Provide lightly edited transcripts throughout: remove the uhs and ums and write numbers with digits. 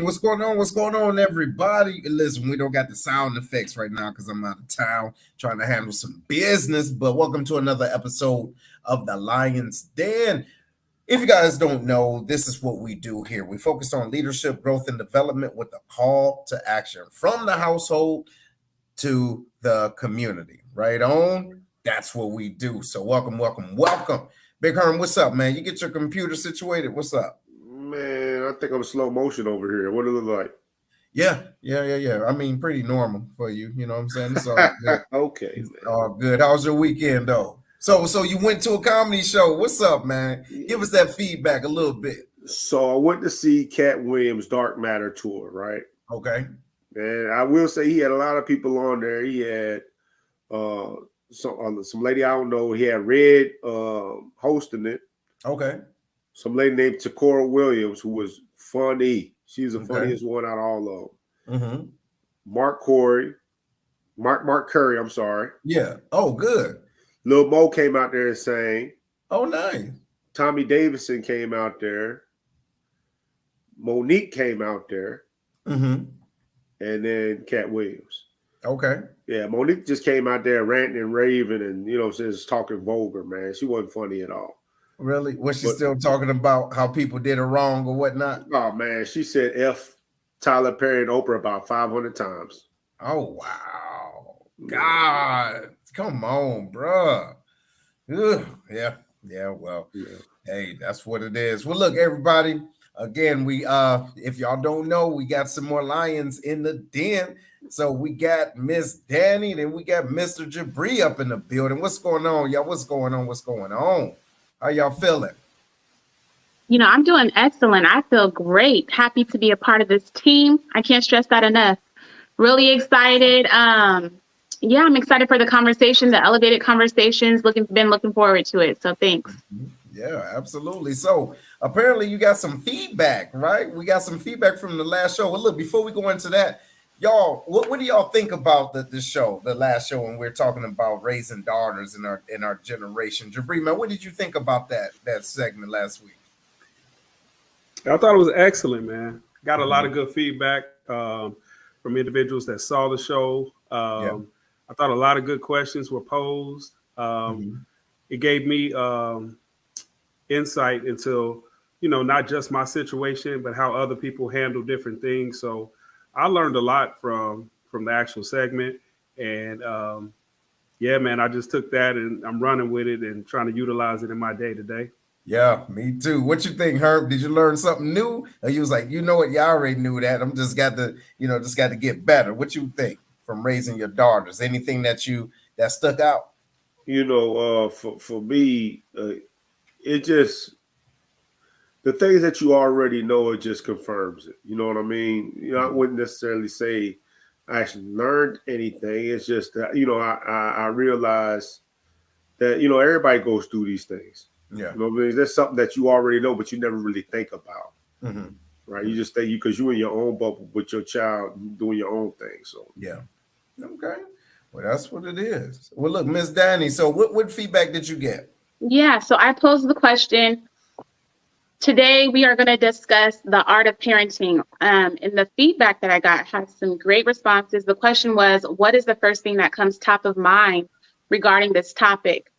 what's going on? What's going on, everybody? Listen, we don't got the sound effects right now because I'm out of town trying to handle some business. But welcome to another episode of the Lion's Den. If you guys don't know, this is what we do here. We focus on leadership, growth, and development with a call to action from the household to the community. Right on? That's what we do. So welcome, welcome, welcome. Big Herm, what's up, man? You get your computer situated. What's up? Man, I think I'm slow motion over here. What does it look like? Yeah. I mean, pretty normal for you. You know what I'm saying? It's all good. Okay, It's man. all good. How was your weekend, though? So you went to a comedy show. What's up, man? Give us that feedback a little bit. So I went to see Cat Williams' Dark Matter tour, right? Okay. And I will say he had a lot of people on there. He had some lady I don't know. He had Red hosting it. Okay. Some lady named Takora Williams, who was funny. She's the Okay. funniest one out of all of them. Mm-hmm. Mark Curry, I'm sorry. Yeah. Oh, good. Lil Mo came out there and sang. Oh, nice. Tommy Davidson came out there. Monique came out there. Mm-hmm. And then Cat Williams. Okay. Yeah, Monique just came out there ranting and raving and, just talking vulgar, man. She wasn't funny at all. Really? Was she still talking about how people did her wrong or whatnot? Oh, man. She said F Tyler Perry and Oprah about 500 times. Oh, wow. God. Come on, bruh. Ugh. Yeah. Well, hey, that's what it is. Well, look, everybody. Again, we if y'all don't know, we got some more lions in the den. So we got Miss Danny, then we got Mr. Jabri up in the building. What's going on, y'all? What's going on? How y'all feeling? I'm doing excellent. I feel great. Happy to be a part of this team. I can't stress that enough. Really excited. I'm excited for the conversation, the elevated conversations. Been looking forward to it. So thanks. Yeah, absolutely. So apparently you got some feedback, right? We got some feedback from the last show. Well, look, before we go into that, y'all, what do y'all think about the show, the last show, when we're talking about raising daughters in our generation? Jabri, man, what did you think about that segment last week? I thought it was excellent, man. Got a lot of good feedback from individuals that saw the show. I thought a lot of good questions were posed. It gave me insight into, not just my situation, but how other people handle different things. So I learned a lot from the actual segment. And man, I just took that and I'm running with it and trying to utilize it in my day to day. Yeah, me too. What you think, Herb? Did you learn something new? Or you was like, you know what, you already knew that. I'm just got to get better. What you think from raising your daughters? Anything that stuck out? For me, it just, the things that you already know, it just confirms it. You know what I mean? I wouldn't necessarily say I actually learned anything. It's just that, I realized that, everybody goes through these things. Yeah. You know what I mean? There's something that you already know, but you never really think about. Mm-hmm. Right? You just think because you're in your own bubble with your child doing your own thing. So yeah. Okay. Well, that's what it is. Well, look, Miss Danny, so what feedback did you get? Yeah, so I posed the question. Today, we are going to discuss the art of parenting. And the feedback that I got had some great responses. The question was, what is the first thing that comes top of mind regarding this topic?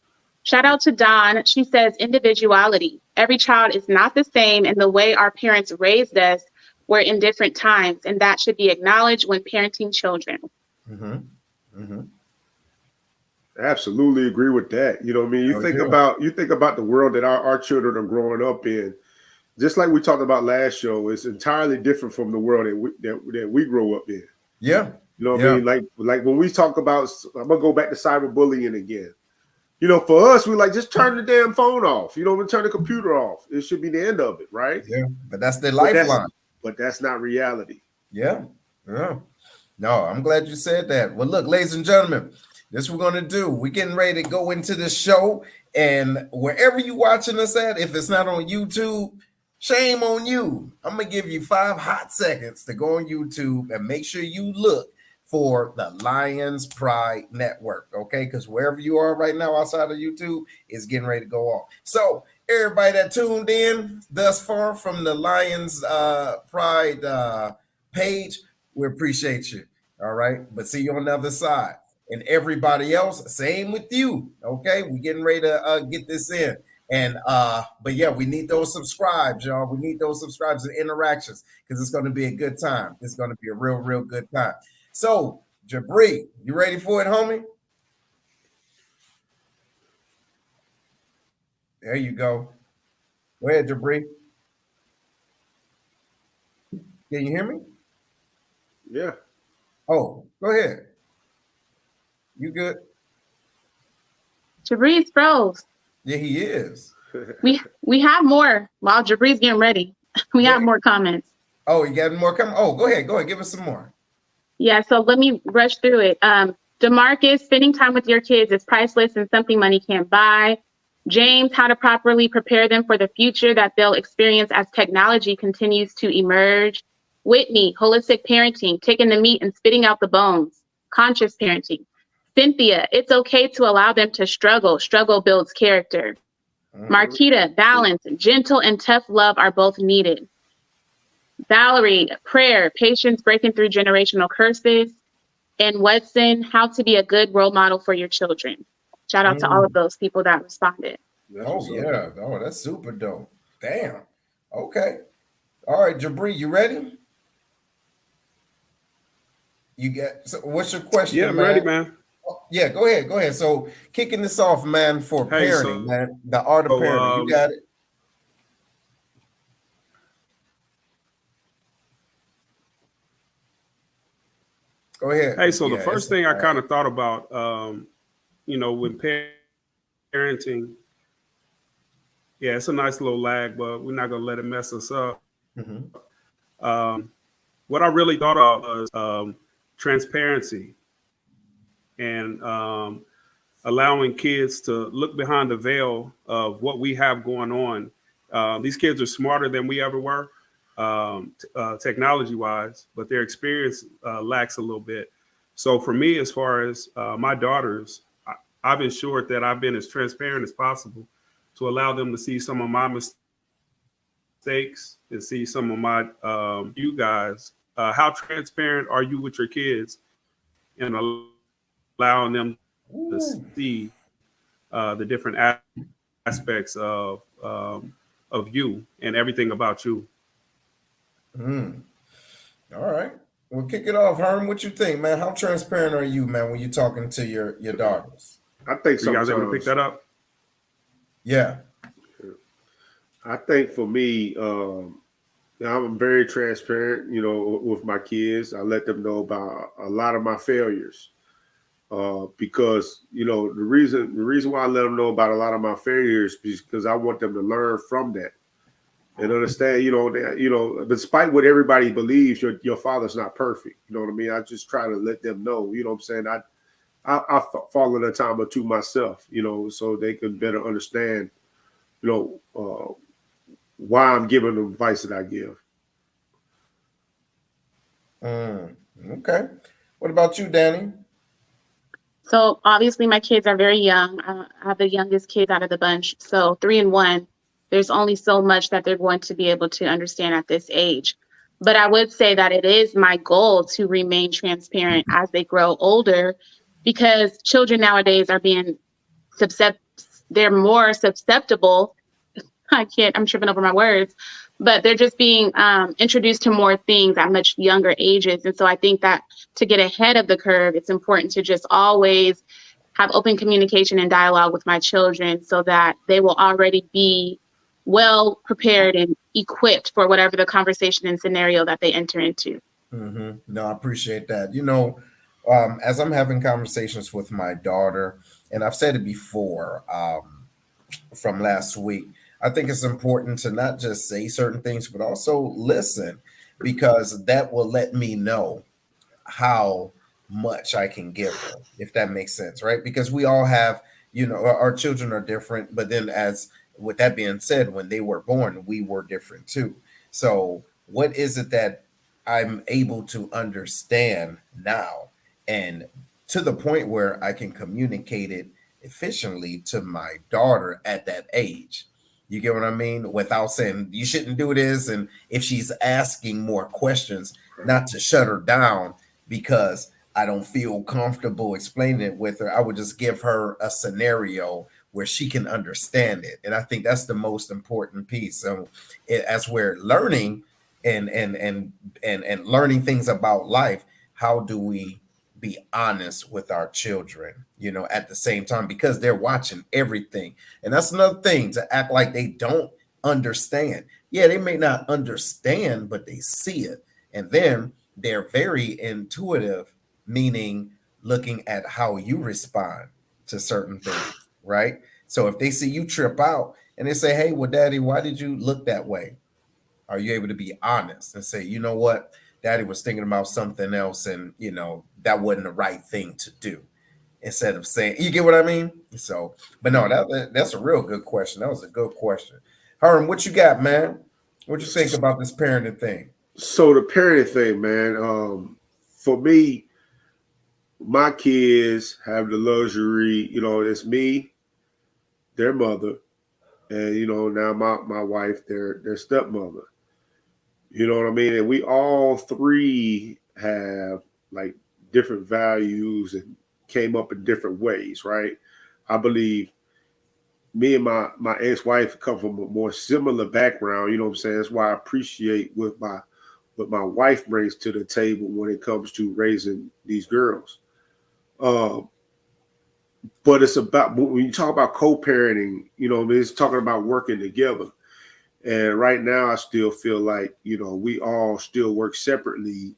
Shout out to Dawn. She says individuality. Every child is not the same, and the way our parents raised us were in different times, and that should be acknowledged when parenting children. Mm-hmm. Mm-hmm. Absolutely agree with that. You know what I mean? You think about the world that our children are growing up in. Just like we talked about last show, it's entirely different from the world that we grow up in. Yeah. You know what I mean? Like when we talk about, I'm gonna go back to cyberbullying again. For us, we like just turn the damn phone off. Turn the computer off. It should be the end of it, right? Yeah, but that's their lifeline. But that's not reality. Yeah. No, I'm glad you said that. Well, look, ladies and gentlemen, this is what we're going to do. We're getting ready to go into the show. And wherever you're watching us at, if it's not on YouTube, shame on you. I'm going to give you 5 hot seconds to go on YouTube and make sure you look for the Lions Pride Network, okay? Because wherever you are right now outside of YouTube, it's getting ready to go off. So everybody that tuned in thus far from the Lions Pride page. We appreciate you. All right. But see you on the other side. And everybody else, same with you. Okay. We're getting ready to get this in. And but yeah, we need those subscribes, y'all. We need those subscribes and interactions because it's going to be a good time. It's going to be a real good time. So, Jabri, you ready for it, homie? There you go. Go ahead, Jabri. Can you hear me? Yeah. Oh, go ahead. You good? Jabri's froze. Yeah, he is. We have more while Jabri's getting ready. We have more comments. Oh, you got more coming? Oh, go ahead. Go ahead. Give us some more. Yeah, so let me rush through it. DeMarcus, spending time with your kids is priceless and something money can't buy. James, how to properly prepare them for the future that they'll experience as technology continues to emerge. Whitney, holistic parenting, taking the meat and spitting out the bones. Conscious parenting. Cynthia, it's okay to allow them to struggle. Struggle builds character. Marquita, balance, gentle and tough love are both needed. Valerie, prayer, patience, breaking through generational curses. And Watson, how to be a good role model for your children. Shout out to all of those people that responded. Oh, yeah. Oh, that's super dope. Damn. Okay. All right, Jabri, you ready? You get, so what's your question? Yeah, I'm ready, man. Oh, yeah, go ahead. Go ahead. So kicking this off, man, for parenting, man. The art of parenting. You got it. Go ahead. Hey, so the first thing I kind of thought about, when parenting, yeah, it's a nice little lag, but we're not going to let it mess us up. What I really thought of was transparency and allowing kids to look behind the veil of what we have going on. These kids are smarter than we ever were. Technology wise, but their experience lacks a little bit. So for me, as far as my daughters, I've ensured that I've been as transparent as possible to allow them to see some of my mistakes and see some of my, you guys, how transparent are you with your kids and allowing them to see the different aspects of you and everything about you. All right. We'll kick it off. Herm, what you think, man? How transparent are you, man, when you're talking to your daughters? I think you guys able to pick that up? Yeah. I think for me, I'm very transparent, with my kids. I let them know about a lot of my failures. Because, the reason why I let them know about a lot of my failures is because I want them to learn from that. And understand, that, despite what everybody believes, your father's not perfect. You know what I mean? I just try to let them know, you know what I'm saying? I fall in a time or two myself, so they can better understand, why I'm giving them advice that I give. Okay. What about you, Danny? So obviously my kids are very young. I have the youngest kid out of the bunch. So 3 and 1. There's only so much that they're going to be able to understand at this age. But I would say that it is my goal to remain transparent as they grow older, because children nowadays are being they're more susceptible. I'm tripping over my words, but they're just being introduced to more things at much younger ages. And so I think that to get ahead of the curve, it's important to just always have open communication and dialogue with my children so that they will already be well prepared and equipped for whatever the conversation and scenario that they enter into. No, I appreciate that. As I'm having conversations with my daughter, and I've said it before from last week, I think it's important to not just say certain things, but also listen, because that will let me know how much I can give her, if that makes sense, right? Because we all have, our children are different, but then with that being said, when they were born, we were different too. So what is it that I'm able to understand now, and to the point where I can communicate it efficiently to my daughter at that age? You get what I mean? Without saying you shouldn't do this. And if she's asking more questions, not to shut her down because I don't feel comfortable explaining it with her. I would just give her a scenario where she can understand it. And I think that's the most important piece. So as we're learning and learning things about life, how do we be honest with our children, at the same time, because they're watching everything. And that's another thing, to act like they don't understand. Yeah, they may not understand, but they see it. And then they're very intuitive, meaning looking at how you respond to certain things, right? So if they see you trip out and they say, hey, well, daddy, why did you look that way? Are you able to be honest and say, you know what, daddy was thinking about something else, and that wasn't the right thing to do, instead of saying, you get what I mean? So, but no, that's a real good question. That was a good question. Herm, what you got, man? What you think about this parenting thing? So the parenting thing, man, for me, my kids have the luxury, it's me, their mother, and now my wife, their stepmother. You know what I mean? And we all three have like different values and came up in different ways, right? I believe me and my ex-wife come from a more similar background, you know what I'm saying? That's why I appreciate what my wife brings to the table when it comes to raising these girls. But it's about, when you talk about co-parenting, it's talking about working together. And right now, I still feel like, we all still work separately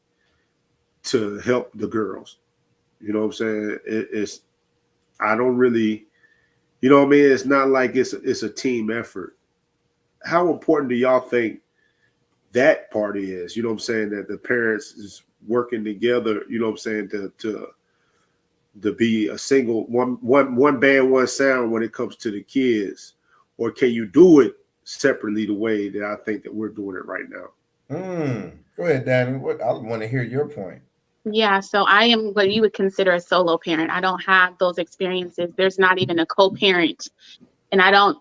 to help the girls. You know what I'm saying? I don't really, you know what I mean? It's not like it's a team effort. How important do y'all think that part is? You know what I'm saying? That the parents is working together, you know what I'm saying, to be a single one band, one sound when it comes to the kids? Or can you do it separately the way that I think that we're doing it right now? Go ahead, Danny. I want to hear your point. Yeah, so I am what you would consider a solo parent. I don't have those experiences. There's not even a co-parent. And I don't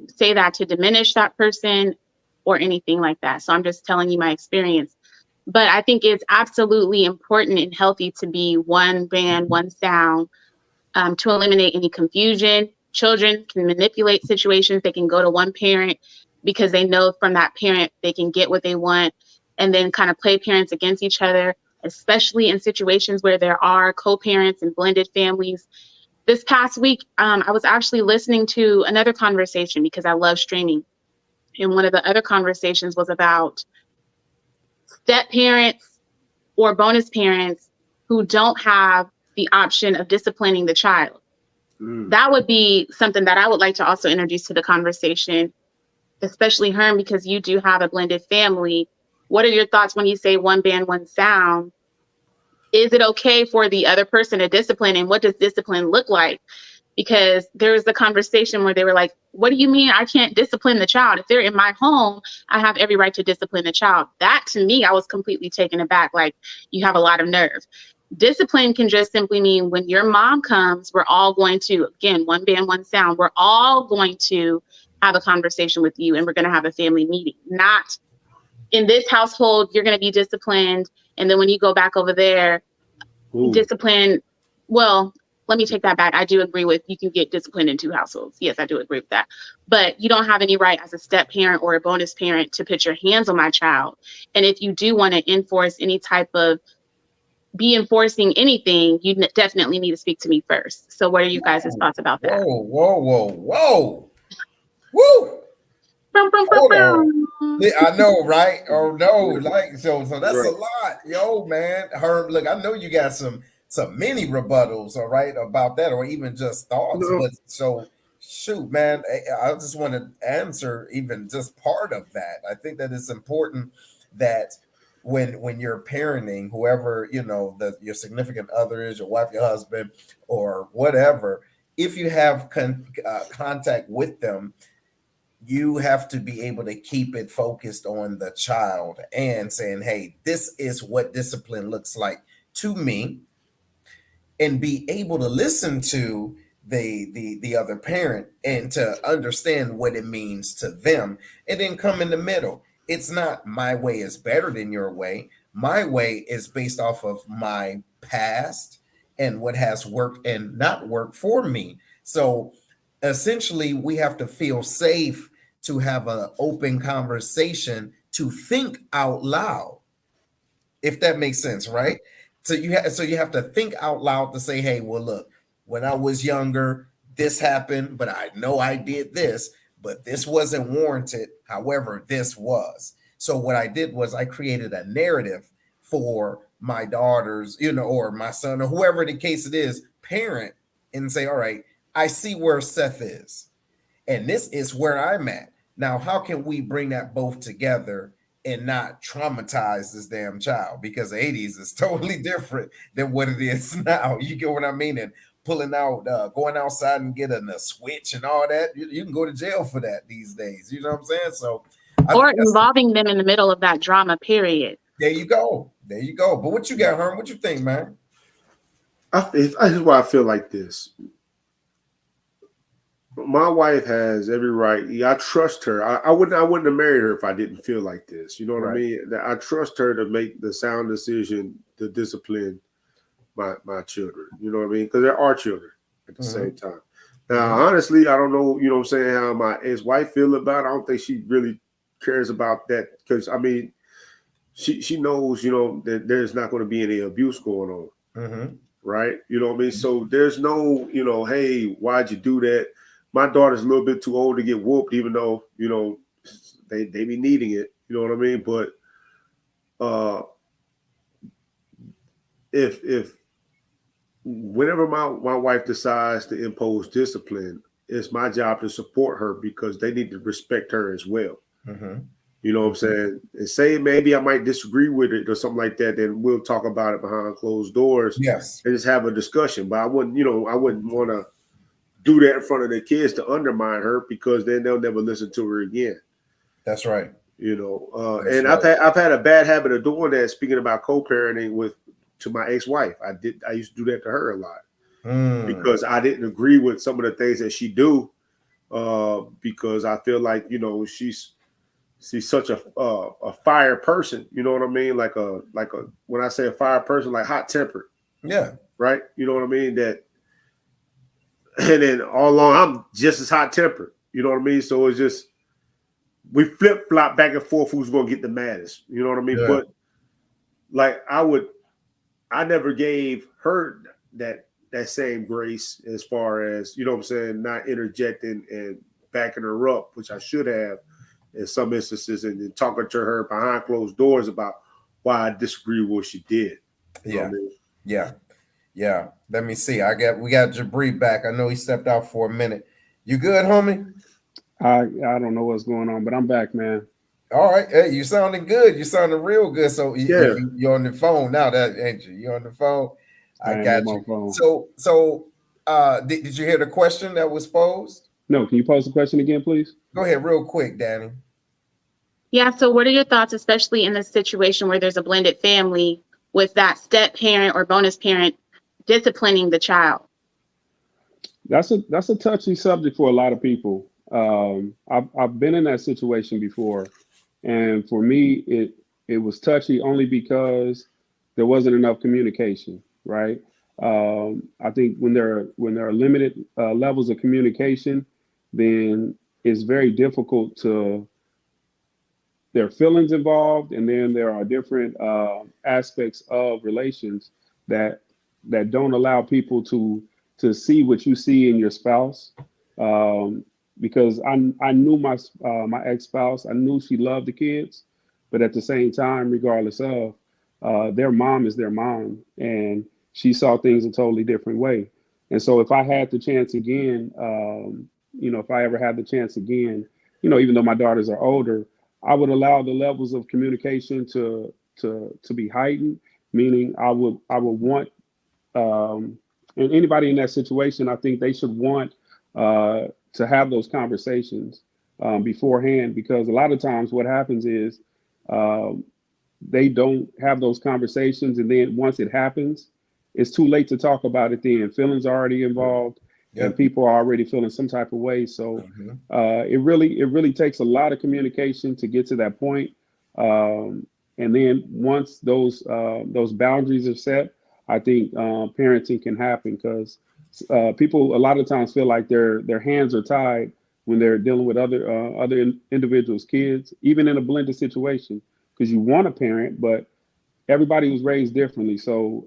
say that to diminish that person or anything like that. So I'm just telling you my experience. But I think it's absolutely important and healthy to be one band, one sound, to eliminate any confusion. Children can manipulate situations. They can go to one parent because they know from that parent they can get what they want, and then kind of play parents against each other, especially in situations where there are co-parents and blended families. This past week, I was actually listening to another conversation because I love streaming. And one of the other conversations was about step parents or bonus parents who don't have the option of disciplining the child. That would be something that I would like to also introduce to the conversation, especially Herm, because you do have a blended family. What are your thoughts when you say one band, one sound? Is it okay for the other person to discipline, and what does discipline look like? Because there was the conversation where they were like, what do you mean I can't discipline the child? If they're in my home, I have every right to discipline the child. That, to me, I was completely taken aback. Like, you have a lot of nerve. Discipline can just simply mean when your mom comes, we're all going to, again, one band, one sound, we're all going to have a conversation with you, and we're going to have a family meeting. Not in this household, you're going to be disciplined, and then when you go back over there, discipline, well, let me take that back. I do agree with you can get disciplined in two households. Yes, I do agree with that. But you don't have any right as a step parent or a bonus parent to put your hands on my child. And if you do want to enforce any type of be enforcing anything, you definitely need to speak to me first. So what are you guys' thoughts about that? Whoa. Woo! Hold on. I know, right? Oh no, like so that's right. A lot, yo, man. Herb, look, I know you got some mini rebuttals, all right, about that, or even just thoughts. No. But so shoot, man, I just want to answer even just part of that. I think that it's important that when you're parenting, whoever your significant other is, your wife, your husband, or whatever, if you have contact with them, you have to be able to keep it focused on the child and saying, hey, this is what discipline looks like to me, and be able to listen to the other parent and to understand what it means to them, and then come in the middle. It's not my way is better than your way. My way is based off of my past and what has worked and not worked for me. So essentially, we have to feel safe to have an open conversation, to think out loud, if that makes sense, right? So you have to think out loud to say, hey, well, look, when I was younger, this happened, but I know I did this, but this wasn't warranted. However, this was. So what I did was I created a narrative for my daughters, or my son, or whoever the case it is, parent, and say, all right, I see where Seth is, and this is where I'm at. Now, how can we bring that both together and not traumatize this damn child? Because the 80s is totally different than what it is now. You get what I mean? And pulling out, going outside and getting a switch and all that, you can go to jail for that these days. You know what I'm saying? So, or involving them in the middle of that drama, period. There you go. There you go. But what you got, Herm? What you think, man? This is why I feel like this. My wife has every right. Yeah, I trust her. I wouldn't have married her if I didn't feel like this. You know what I mean? I trust her to make the sound decision to discipline my children. You know what I mean? Because there are children at the same time. Now, honestly, I don't know, you know what I'm saying, how my ex-wife feel about it. I don't think she really cares about that, because, I mean, she knows, that there's not going to be any abuse going on. Right? You know what I mean? So there's no, hey, why'd you do that? My daughter's a little bit too old to get whooped, even though, they be needing it. You know what I mean? But if whenever my wife decides to impose discipline, it's my job to support her, because they need to respect her as well. You know what I'm saying? And say maybe I might disagree with it or something like that, then we'll talk about it behind closed doors. Yes. And just have a discussion. But I wouldn't want to do that in front of the kids to undermine her, because then they'll never listen to her again. That's right. And right. I've had a bad habit of doing that. Speaking about co-parenting to my ex-wife, I used to do that to her a lot, because I didn't agree with some of the things that she do, because I feel like she's such a fire person. You know what I mean? Like a when I say a fire person, like hot tempered. Yeah. Right. You know what I mean? And then all along, I'm just as hot tempered. You know what I mean? So it's just, we flip flop back and forth who's going to get the maddest. You know what I mean? Yeah. But like I never gave her that same grace, as far as, you know what I'm saying, not interjecting and backing her up, which I should have in some instances, and then talking to her behind closed doors about why I disagree with what she did. You know what I mean? Yeah. Let me see. We got Jabri back. I know he stepped out for a minute. You good, homie? I don't know what's going on, but I'm back, man. All right. Hey, you sounding good. You sounding real good. So you're on the phone now, that ain't you? You're on the phone. I got you. Phone. So did you hear the question that was posed? No. Can you pose the question again, please? Go ahead, real quick, Danny. Yeah. So what are your thoughts, especially in this situation where there's a blended family, with that step parent or bonus parent disciplining the child? That's a touchy subject for a lot of people. I've been in that situation before, and for me, it was touchy only because there wasn't enough communication. Right? I think when there are limited levels of communication, then it's very difficult to. There are feelings involved, and then there are different aspects of relations that don't allow people to see what you see in your spouse. Because I knew my ex-spouse, I knew she loved the kids, but at the same time, regardless of, their mom is their mom, and she saw things a totally different way. And so if I had the chance again, if I ever had the chance again, even though my daughters are older, I would allow the levels of communication to be heightened, meaning I would want, and anybody in that situation, I think they should want to have those conversations beforehand, because a lot of times what happens is they don't have those conversations, and then once it happens, it's too late to talk about it then. Feelings are already involved, and people are already feeling some type of way. So Mhm. it really takes a lot of communication to get to that point. And then once those boundaries are set, I think parenting can happen, because people a lot of times feel like their hands are tied when they're dealing with other individuals' kids, even in a blended situation, because you want a parent, but everybody was raised differently. So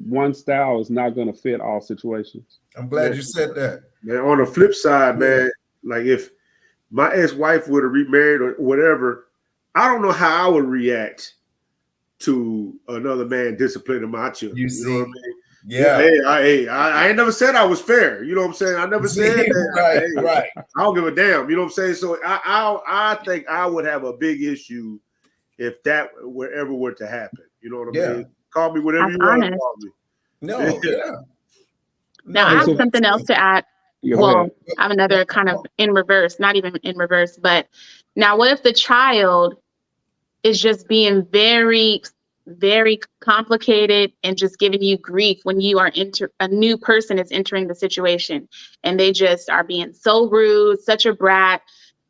one style is not going to fit all situations. I'm glad you said that. Man, on the flip side, Yeah. man, like if my ex-wife would have remarried or whatever, I don't know how I would react to another man disciplining my children. You You know what I see? mean? Yeah. Hey, I ain't never said I was fair. You know what I'm saying? I never said that. Right, Hey, right. I don't give a damn. You know what I'm saying? So I think I would have a big issue if that ever were to happen. You know what I Yeah. mean? Call me whatever That's you want to honest. call me. No, yeah. Now, I And have so- something else to add. Yeah, go Well, ahead. I have another kind of in reverse, not even in reverse, but now what if the child is just being very, very complicated and just giving you grief when you are a new person is entering the situation, and they just are being so rude, such a brat,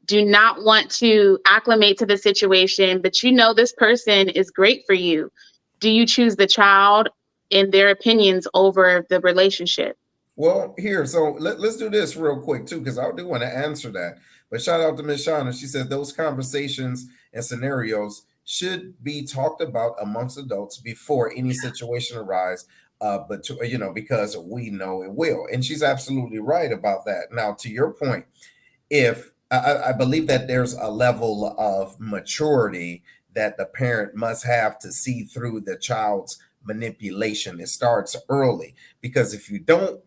do not want to acclimate to the situation, but you know this person is great for you. Do you choose the child and their opinions over the relationship? Well, here, so let's do this real quick too, because I do want to answer that. But shout out to Miss Shauna. She said those conversations and scenarios should be talked about amongst adults before any situation arises. But because we know it will, and she's absolutely right about that. Now, to your point, if I believe that there's a level of maturity that the parent must have to see through the child's manipulation. It starts early, because if you don't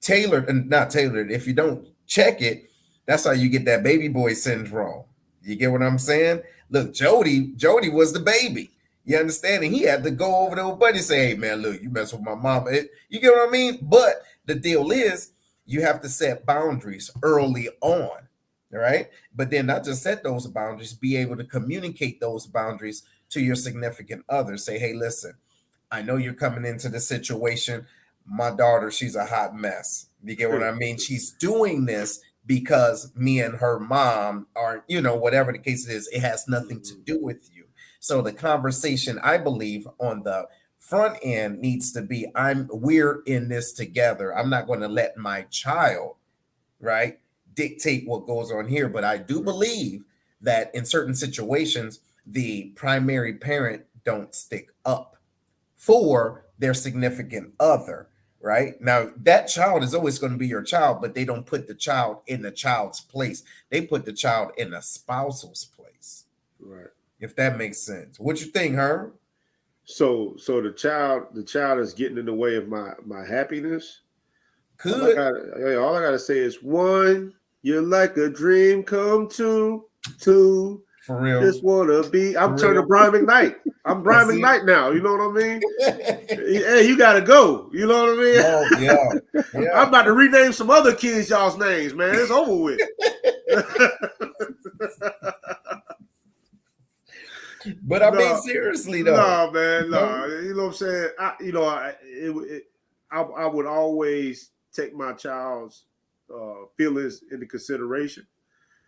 not tailored, if you don't check it, that's how you get that baby boy syndrome. You get what I'm saying? Look, Jody was the baby. You understand? And he had to go over to old buddy and say, hey man, look, you mess with my mama. You get what I mean? But the deal is you have to set boundaries early on. All right. But then not just set those boundaries, be able to communicate those boundaries to your significant other. Say, hey, listen, I know you're coming into the situation. My daughter, she's a hot mess. You get what I mean? She's doing this because me and her mom are, whatever the case is, it has nothing to do with you. So the conversation, I believe, on the front end needs to be, we're in this together. I'm not going to let my child, right, dictate what goes on here. But I do believe that in certain situations, the primary parent don't stick up for their significant other, right? Now, that child is always going to be your child, but they don't put the child in the child's place. They put the child in the spousal's place. Right. If that makes sense. What you think, Herm? So the child is getting in the way of my happiness. Could. All I gotta say is, one, you're like a dream come true. Two, for real. Just wanna be. I'm turning Brian McKnight. I'm Brian McKnight now. You know what I mean? Hey, you gotta go. You know what I mean? Oh, yeah. I'm about to rename some other kids y'all's names, man. It's over with. But I mean, seriously though. No, man, no. You know what I'm saying? I would always take my child's feelings into consideration.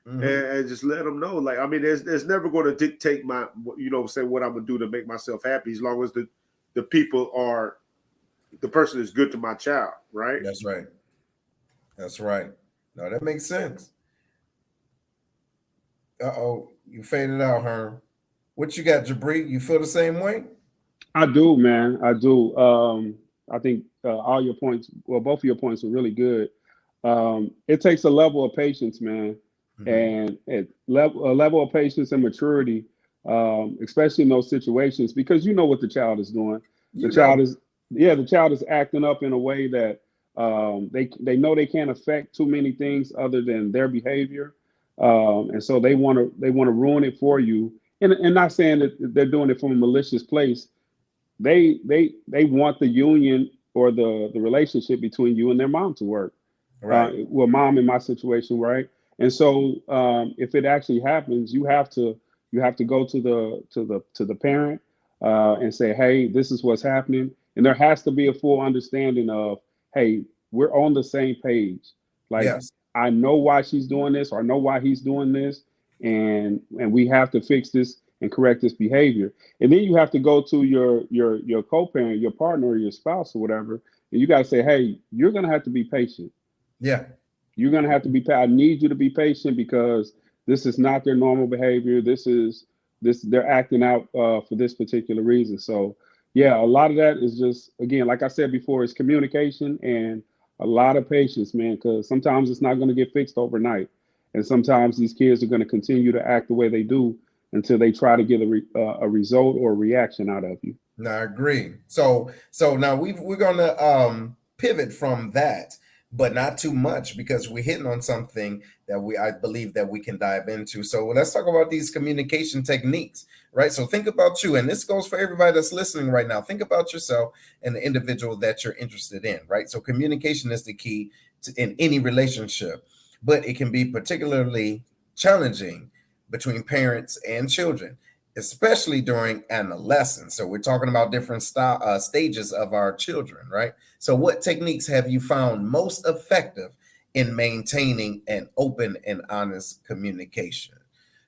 Mm-hmm. and just let them know. Like, I mean, there's never going to dictate my, what I'm gonna do to make myself happy, as long as the person is good to my child, right? That's right. No, that makes sense. You faded out, Herm. What you got, Jabri? You feel the same way? I do, man. I do. I think all your points, well, both of your points are really good. It takes a level of patience, man. Mm-hmm. And a level of patience and maturity, especially in those situations, because you know what the child is doing. The child is acting up in a way that they know they can't affect too many things other than their behavior, and so they want to ruin it for you. And not saying that they're doing it from a malicious place. They want the union or the relationship between you and their mom to work. Right. Well, mom in my situation, right? And so if it actually happens, you have to go to the parent and say, hey, this is what's happening. And there has to be a full understanding of, hey, we're on the same page. Like, Yes. I know why she's doing this, or I know why he's doing this, and we have to fix this and correct this behavior. And then you have to go to your co-parent, your partner, or your spouse, or whatever, and you got to say, hey, you're gonna have to be patient. Yeah. You're gonna have to be. I need you to be patient because this is not their normal behavior. They're acting out for this particular reason. So yeah, a lot of that is just, again, like I said before, it's communication and a lot of patience, man. Because sometimes it's not going to get fixed overnight, and sometimes these kids are going to continue to act the way they do until they try to get a result or a reaction out of you. No, I agree. So now we're gonna pivot from that, but not too much because we're hitting on something that I believe that we can dive into. So let's talk about these communication techniques, right? So think about you, and this goes for everybody that's listening right now. Think about yourself and the individual that you're interested in, right? So communication is the key in any relationship, but it can be particularly challenging between parents and children, especially during adolescence. So we're talking about different stages of our children, right? So what techniques have you found most effective in maintaining an open and honest communication?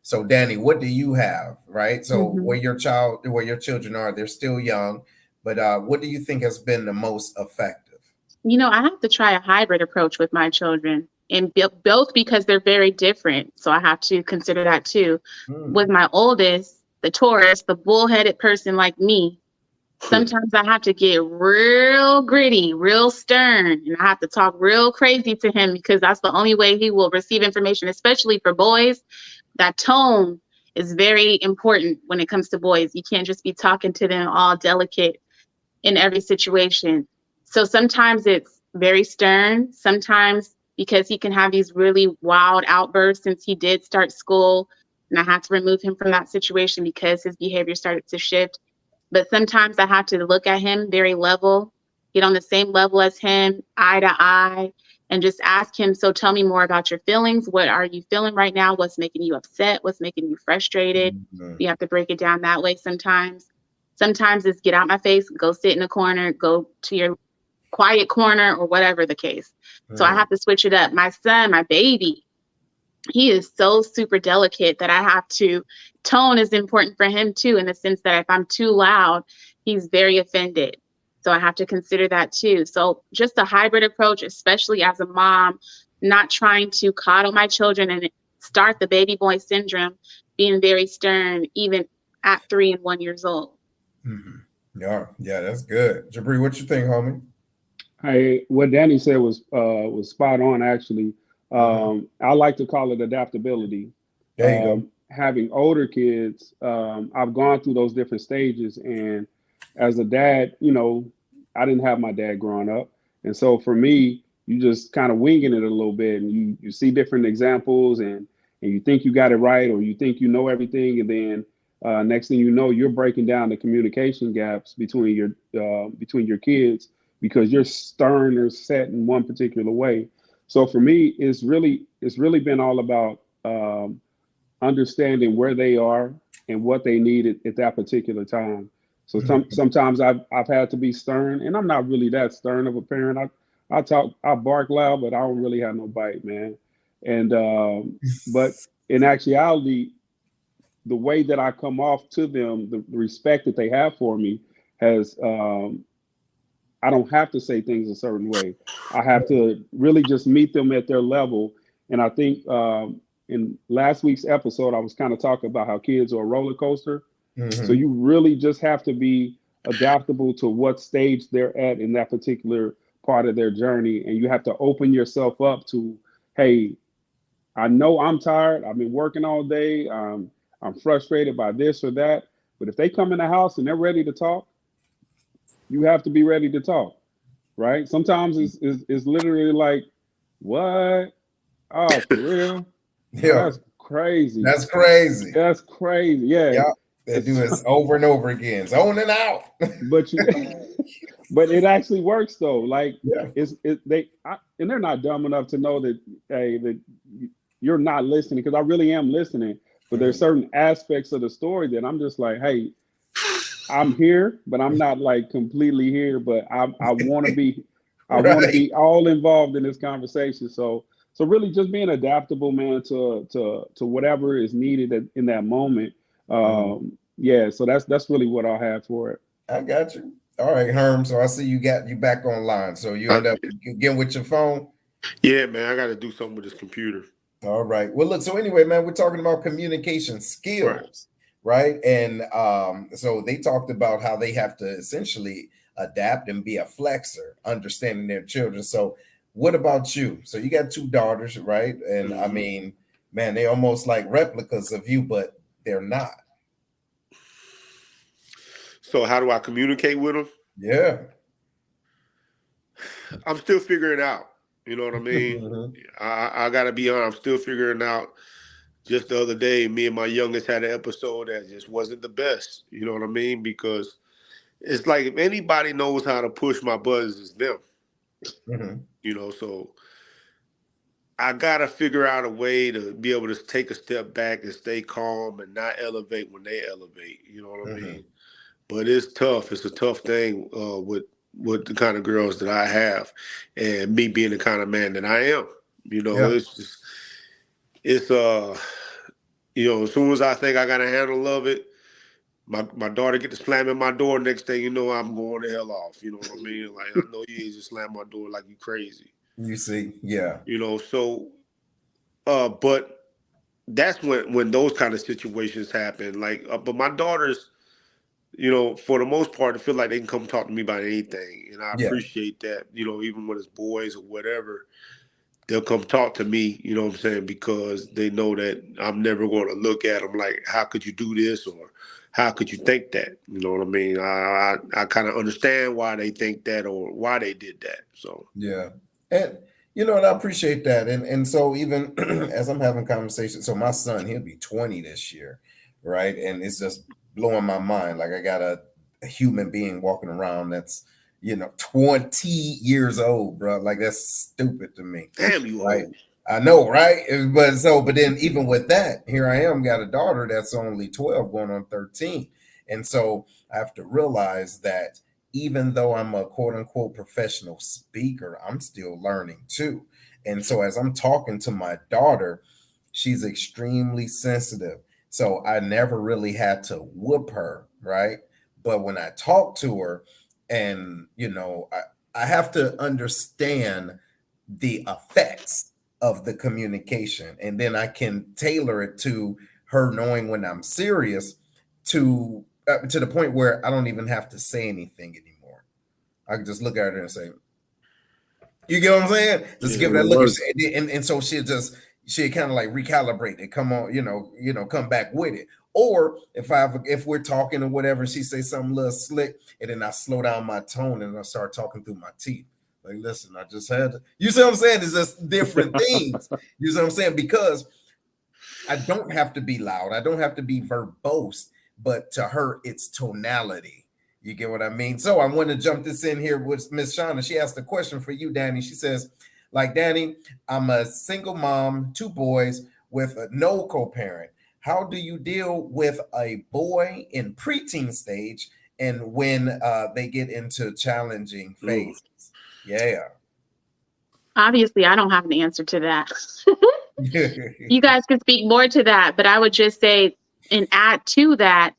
So Danny, what do you have, right? So where your children are, they're still young, but what do you think has been the most effective? I have to try a hybrid approach with my children, and both because they're very different. So I have to consider that too. With my oldest, the Taurus, the bullheaded person like me, sometimes I have to get real gritty, real stern, and I have to talk real crazy to him because that's the only way he will receive information, especially for boys. That tone is very important when it comes to boys. You can't just be talking to them all delicate in every situation. So sometimes it's very stern, sometimes because he can have these really wild outbursts since he did start school, and I had to remove him from that situation because his behavior started to shift. But sometimes I have to look at him very level, get on the same level as him, eye to eye, and just ask him, so tell me more about your feelings. What are you feeling right now? What's making you upset? What's making you frustrated? We have to break it down that way sometimes. Sometimes it's get out my face, go sit in a corner, go to your quiet corner, or whatever the case. So I have to switch it up. My son, my baby, he is so super delicate that I have to, tone is important for him too, in the sense that if I'm too loud, he's very offended. So I have to consider that too. So just a hybrid approach, especially as a mom, not trying to coddle my children and start the baby boy syndrome, being very stern, even at 3 and 1 years old. Yeah, that's good. Jabri, what you think, homie? What Danny said was spot on, actually. I like to call it adaptability. There you go. Having older kids, I've gone through those different stages, and as a dad, I didn't have my dad growing up, and so for me, you just kind of winging it a little bit, and you see different examples, and you think you got it right, or you think you know everything, and then next thing you know, you're breaking down the communication gaps between your kids because you're stern or set in one particular way. So for me, it's really been all about understanding where they are and what they need at that particular time. So sometimes I've had to be stern, and I'm not really that stern of a parent. I bark loud, but I don't really have no bite, man. And but in actuality, the way that I come off to them, the respect that they have for me has, I don't have to say things a certain way. I have to really just meet them at their level. And I think in last week's episode, I was kind of talking about how kids are a roller coaster. So you really just have to be adaptable to what stage they're at in that particular part of their journey. And you have to open yourself up to, hey, I know I'm tired. I've been working all day. I'm frustrated by this or that. But if they come in the house and they're ready to talk, you have to be ready to talk, right? Sometimes it's literally like, what? Oh, for real? Yeah. That's crazy. That's crazy. That's crazy. Yeah. Yeah. They do this over and over again. Zoning out. But but it actually works though. Like and they're not dumb enough to know that, hey, that you're not listening, because I really am listening. But there's certain aspects of the story that I'm just like, hey, I'm here, but I'm not like completely here. But I want to be I want to Right. be all involved in this conversation. So really just being adaptable, man, to whatever is needed in that moment. Yeah, so that's really what I'll have for it. I got you. All right, Herm. So I see you got you back online. So you I, end up getting with your phone. yeah, man, I got to do something with this computer. All right. Well, look. So anyway, man, we're talking about communication Right. skills, right? And so they talked about how they have to essentially adapt and be a flexor, understanding their children. So, what about you? So you got two daughters, right? And I Mhm. mean, man, they're almost like replicas of you, but they're not. So how do I communicate with them? Yeah. I'm still figuring it out. You know what I mean? Mhm. I got to be honest. I'm still figuring out. Just the other day, me and my youngest had an episode that just wasn't the best. You know what I mean? Because it's like if anybody knows how to push my buttons, it's them. Mhm. You know, so I gotta figure out a way to be able to take a step back and stay calm and not elevate when they elevate. You know what I mean? Mhm. But it's tough. It's a tough thing with the kind of girls that I have, and me being the kind of man that I am. You know, Yeah. it's just it's as soon as I think I got a handle of it, my daughter get to slamming my door. Next thing you know, I'm going the hell off. You know what I mean? Like I know you ain't just slam my door like you crazy. You see, yeah. So but that's when those kind of situations happen. Like, but my daughters, for the most part, I feel like they can come talk to me about anything, and I Yeah. appreciate that. Even when it's boys or whatever, they'll come talk to me. You know what I'm saying? Because they know that I'm never going to look at them like, "How could you do this?" or "How could you think that?" You know what I mean? I kind of understand why they think that or why they did that. So Yeah. And and I appreciate that. And so even as I'm having conversations, so my son, he'll be 20 this year, right? And it's just blowing my mind. Like I got a human being walking around that's 20 years old, bro. Like that's stupid to me. damn, you Right. old. I know, right? But then even with that, here I am, got a daughter that's only 12 going on 13. And so I have to realize that even though I'm a quote unquote professional speaker, I'm still learning too. And so as I'm talking to my daughter, she's extremely sensitive. So I never really had to whoop her, right? But when I talk to her, and I have to understand the effects of the communication, and then I can tailor it to her knowing when I'm serious to the point where I don't even have to say anything anymore. I can just look at her and say, "You get what I'm saying?" Just Yeah, give her that it look, works. and so she'll kind of like recalibrate it. Come on, come back with it. Or if we're talking or whatever, she say something a little slick, and then I slow down my tone and I start talking through my teeth. Like, listen, I just had to. You see what I'm saying? It's just different things. You see what I'm saying? Because I don't have to be loud. I don't have to be verbose, but to her, it's tonality. You get what I mean? So I want to jump this in here with Miss Shauna. She asked a question for you, Danny. She says, like, Danny, I'm a single mom, two boys with no co-parent. How do you deal with a boy in preteen stage and when they get into challenging Ooh. phases? Yeah. Obviously, I don't have an answer to that. You guys can speak more to that, but I would just say and add to that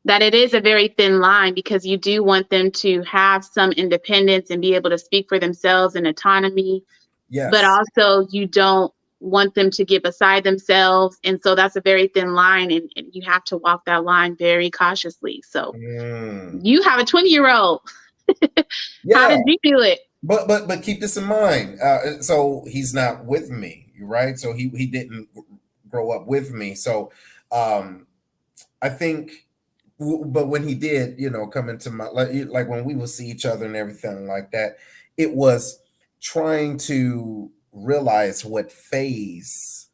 it is a very thin line because you do want them to have some independence and be able to speak for themselves and autonomy, but Yes. also you don't want them to get beside themselves. And so that's a very thin line, and you have to walk that line very cautiously. So Mm. you have a 20-year-old. How Yeah. did you do it? But keep this in mind. So he's not with me, right? So he didn't grow up with me. So I think, but when he did, come into my like when we would see each other and everything like that, it was trying to realize what phase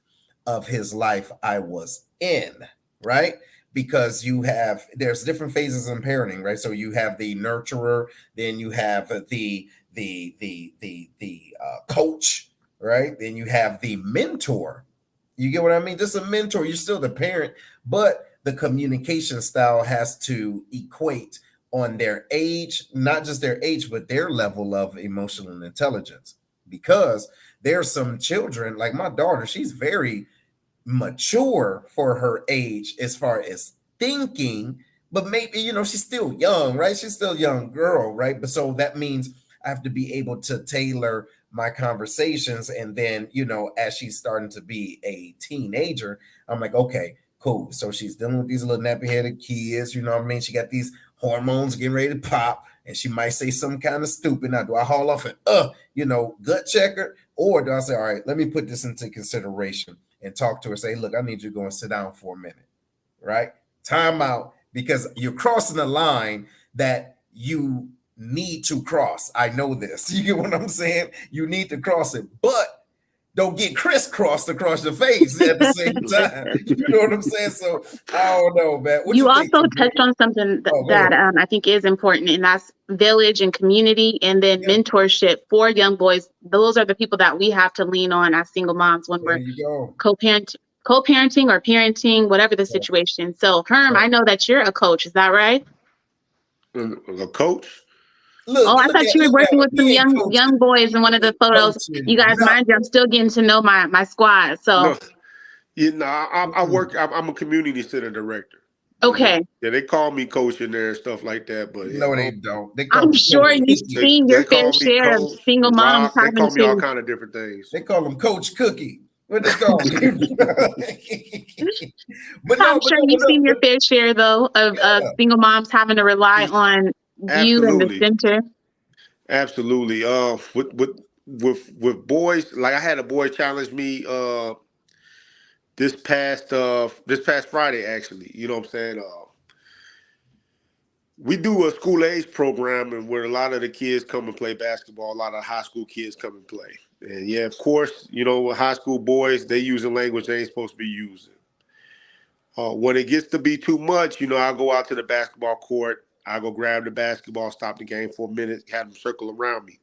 of his life I was in, right? Because there's different phases in parenting, right? So you have the nurturer, then you have the coach, right? Then you have the mentor. You get what I mean? Just a mentor. You're still the parent, but the communication style has to equate on their age, not just their age, but their level of emotional intelligence. Because there's some children, like my daughter, she's very mature for her age as far as thinking, but maybe, she's still young, right? She's still a young girl, right? But so that means I have to be able to tailor my conversations. And then, as she's starting to be a teenager, I'm like, okay, cool. So she's dealing with these little nappy headed kids, you know what I mean? She got these hormones getting ready to pop, and she might say some kind of stupid. Now, do I haul off and gut checker? Or do I say, all right, let me put this into consideration and talk to her, say, look, I need you to go and sit down for a minute, right? Time out, because you're crossing a line that you need to cross. I know this. You get what I'm saying? You need to cross it, but don't get crisscrossed across your face at the same time. You know what I'm saying? So I don't know, man. What you think, also touched on something that I think is important, and that's village and community, and then mentorship for young boys. Those are the people that we have to lean on as single moms when we're co-parenting or parenting, whatever the situation. So, Herm, I know that you're a coach. Is that right? A coach? I thought you were working with some young boys in one of the photos. You guys, mind you, I'm still getting to know my squad. So, I work. I'm a community center director. Okay. Yeah, they call me coach in there and stuff like that, but no, they don't. I'm sure you've seen your fair share of single moms having to. They call me all kind of different things. They call them Coach Cookie. What they call me? I'm sure you've seen your fair share though of single moms having to rely on you and the center. Absolutely. With boys, like I had a boy challenge me this past Friday, actually. You know what I'm saying? We do a school age program, and where a lot of the kids come and play basketball, a lot of high school kids come and play. And of course, with high school boys, they using language they ain't supposed to be using. When it gets to be too much, I go out to the basketball court. I go grab the basketball, stop the game for a minute, have them circle around me.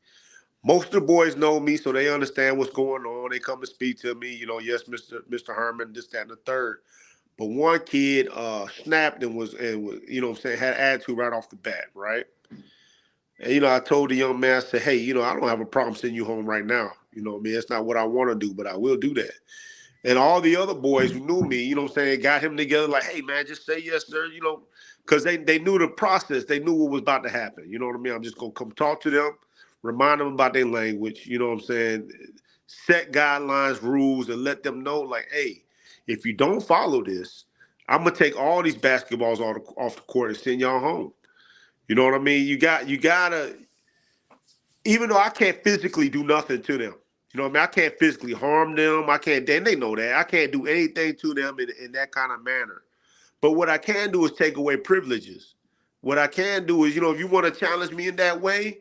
Most of the boys know me, so they understand what's going on. They come to speak to me, yes, Mr. Herman, this, that, and the third. But one kid snapped and was had attitude right off the bat, right? And, I told the young man, I said, hey, I don't have a problem sending you home right now. It's not what I want to do, but I will do that. And all the other boys who knew me, got him together like, hey, man, just say yes, sir, because they knew the process. They knew what was about to happen. You know what I mean? I'm just going to come talk to them, remind them about their language, set guidelines, rules, and let them know, like, hey, if you don't follow this, I'm going to take all these basketballs off the court and send y'all home. You know what I mean? You got to, even though I can't physically do nothing to them, I can't physically harm them. I can't, and they know that. I can't do anything to them in that kind of manner. But what I can do is take away privileges. What I can do is, if you want to challenge me in that way,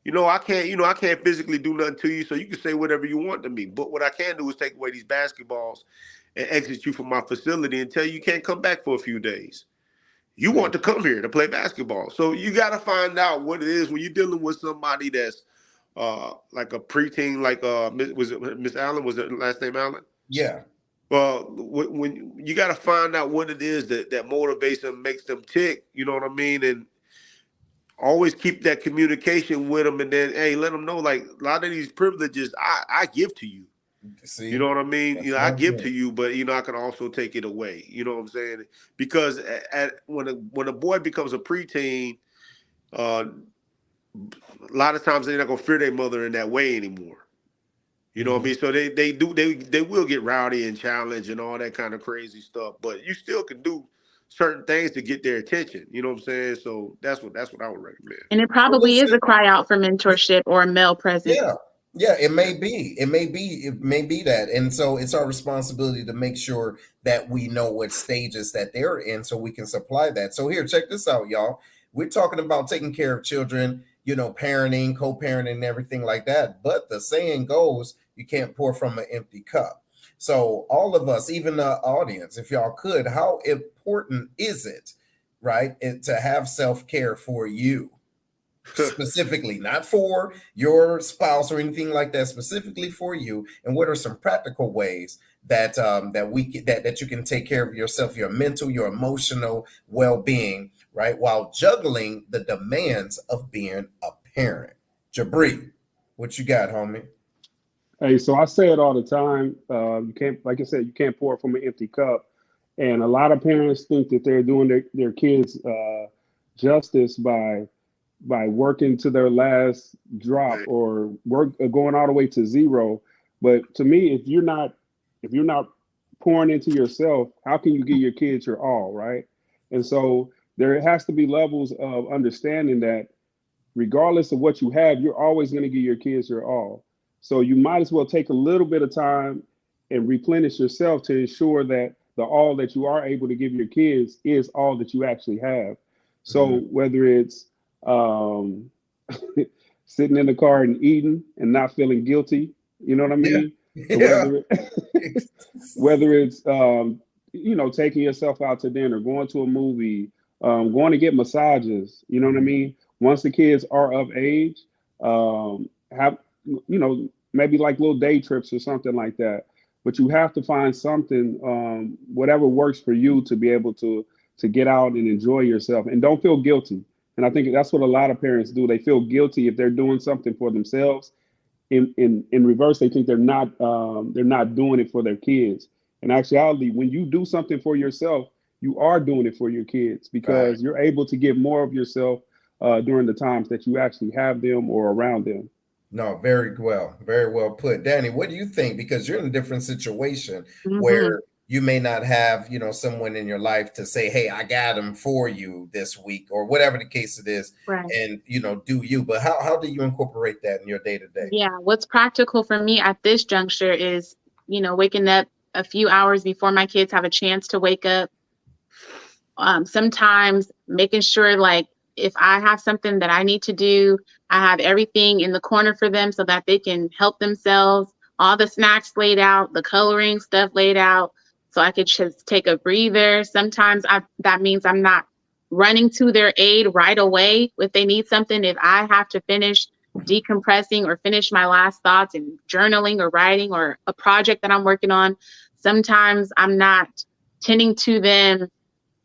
I can't physically do nothing to you, so you can say whatever you want to me. But what I can do is take away these basketballs and exit you from my facility and tell you can't come back for a few days. You want to come here to play basketball. So you got to find out what it is when you're dealing with somebody that's like a preteen, like was it Miss Allen? Was it last name Allen? Yeah. Well, when you got to find out what it is that motivates them, makes them tick, you know what I mean? And always keep that communication with them, and then, hey, let them know, like, a lot of these privileges I give to you. See, you know what I mean? I give to you, but I can also take it away. You know what I'm saying? Because when a boy becomes a preteen, a lot of times they're not gonna fear their mother in that way anymore. You know what I mean? So they will get rowdy and challenge and all that kind of crazy stuff, but you still can do certain things to get their attention. You know what I'm saying? So that's what I would recommend. And it probably is a cry out for mentorship or a male presence. Yeah, it may be. It may be that. And so it's our responsibility to make sure that we know what stages that they're in so we can supply that. So here, check this out, y'all. We're talking about taking care of children, parenting, co-parenting, and everything like that. But the saying goes, you can't pour from an empty cup. So all of us, even the audience, if y'all could, how important is it, right, to have self-care for you? Specifically, not for your spouse or anything like that, specifically for you. And what are some practical ways that you can take care of yourself, your mental, your emotional well-being right? While juggling the demands of being a parent. Jabri, what you got, homie? Hey, so I say it all the time. You can't, like I said, you can't pour from an empty cup. And a lot of parents think that they're doing their kids justice by working to their last drop or going all the way to zero. But to me, if you're not pouring into yourself, how can you give your kids your all, right? And so there has to be levels of understanding that regardless of what you have, you're always going to give your kids your all. So you might as well take a little bit of time and replenish yourself to ensure that the all that you are able to give your kids is all that you actually have. So whether it's um, sitting in the car and eating and not feeling guilty, you know what I Yeah. mean? Yeah. Whether it's taking yourself out to dinner, going to a movie, going to get massages, you know what I mean? Once the kids are of age, have maybe like little day trips or something like that. But you have to find something, whatever works for you, to be able to get out and enjoy yourself, and don't feel guilty. And I think that's what a lot of parents do. They feel guilty if they're doing something for themselves. In reverse, they think they're not doing it for their kids. In actuality, when you do something for yourself, you are doing it for your kids, Right. because you're able to give more of yourself during the times that you actually have them or around them. No, very well put. Danny, what do you think? Because you're in a different situation Hmm. where you may not have, someone in your life to say, hey, I got him for you this week, or whatever the case it is, Right. and do you. But how do you incorporate that in your day to day? Yeah. What's practical for me at this juncture is, waking up a few hours before my kids have a chance to wake up. Sometimes making sure, like, if I have something that I need to do, I have everything in the corner for them so that they can help themselves. All the snacks laid out, the coloring stuff laid out, so I could just take a breather. Sometimes that means I'm not running to their aid right away if they need something. If I have to finish decompressing or finish my last thoughts and journaling or writing or a project that I'm working on, sometimes I'm not tending to them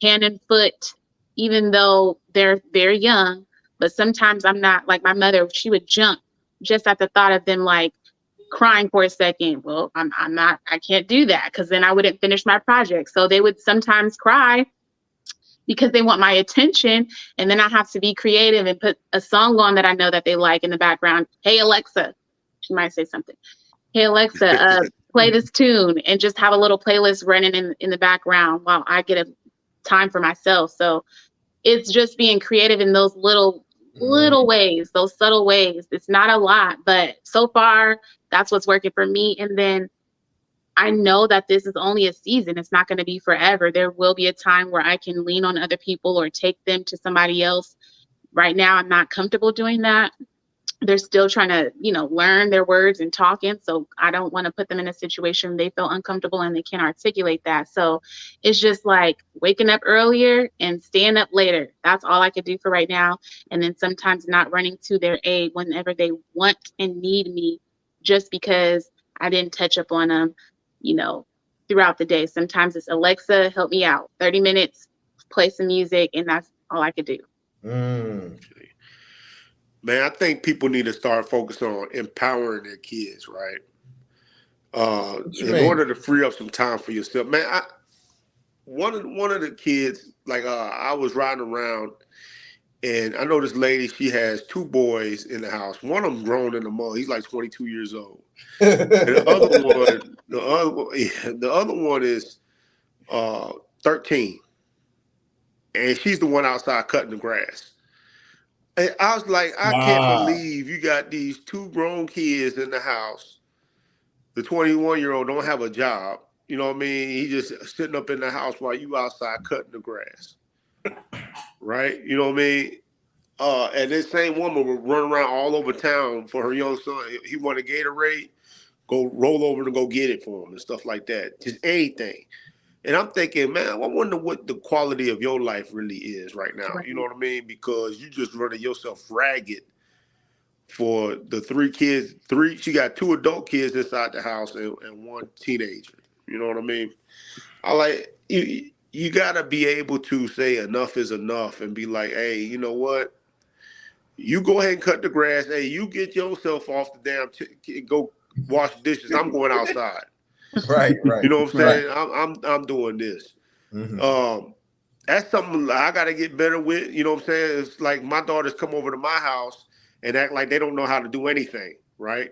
hand and foot, even though they're very young. But sometimes I'm not, like my mother, she would jump just at the thought of them like crying for a second. Well, I'm not, I can't do that because then I wouldn't finish my project. So they would sometimes cry because they want my attention. And then I have to be creative and put a song on that I know that they like in the background. Hey, Alexa, she might say something. Hey, Alexa, play this tune, and just have a little playlist running in the background while I get a time for myself. So it's just being creative in those little ways, those subtle ways. It's not a lot, but so far that's what's working for me. And then I know that this is only a season. It's not going to be forever. There will be a time where I can lean on other people or take them to somebody else. Right now, I'm not comfortable doing that. They're still trying to, learn their words and talking. So I don't want to put them in a situation they feel uncomfortable and they can't articulate that. So it's just like waking up earlier and staying up later. That's all I could do for right now. And then sometimes not running to their aid whenever they want and need me, just because I didn't touch up on them, you know, throughout the day. Sometimes it's Alexa, help me out. 30 minutes, play some music, and that's all I could do. Mm. Man, I think people need to start focusing on empowering their kids, right? What you In mean? order to free up some time for yourself, man. One of the kids, like I was riding around, and I know this lady. She has two boys in the house. One of them grown in the mud. He's like 22 years old. And the other one is 13, and she's the one outside cutting the grass. And I was like, I can't Wow. believe you got these two grown kids in the house. The 21-year-old don't have a job. You know what I mean? He just sitting up in the house while you outside cutting the grass. Right? You know what I mean? And this same woman would run around all over town for her young son. He wanted Gatorade, go roll over to go get it for him and stuff like that. Just anything. And I'm thinking, man, I wonder what the quality of your life really is right now. Right. You know what I mean? Because you just running yourself ragged for the three kids. She got two adult kids inside the house and one teenager. You know what I mean? I like you. you gotta be able to say enough is enough and be like, hey, you know what? You go ahead and cut the grass. Hey, you get yourself off the damn go wash dishes. I'm going outside. Right, You right, know what I'm right. saying? I'm doing this. Hmm. Um, that's something I got to get better with. You know what I'm saying? It's like my daughters come over to my house and act like they don't know how to do anything. Right?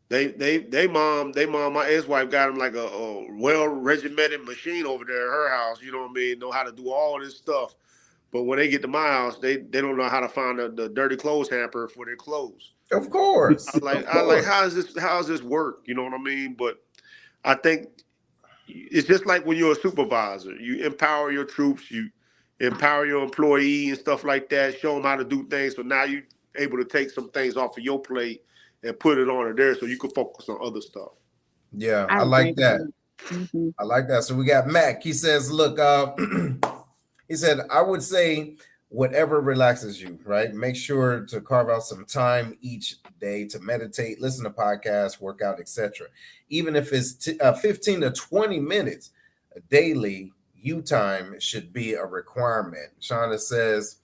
They mom, my ex-wife got them like a well regimented machine over there at her house. You know what I mean? Know how to do all this stuff. But when they get to my house, they don't know how to find the dirty clothes hamper for their clothes. Of course, of I like course. how does this work? You know what I mean? But I think it's just like when you're a supervisor, you empower your troops, you empower your employee and stuff like that. Show them how to do things. So now you able to take some things off of your plate and put it on there, so you can focus on other stuff. Yeah, I I agree like with that. that. Hmm. I like that. So we got Mac. He says, look, he said, I would say whatever relaxes you, right? Make sure to carve out some time each day to meditate, listen to podcasts, work out, etc. Even if it's 15 to 20 minutes daily, you time should be a requirement. Shauna says,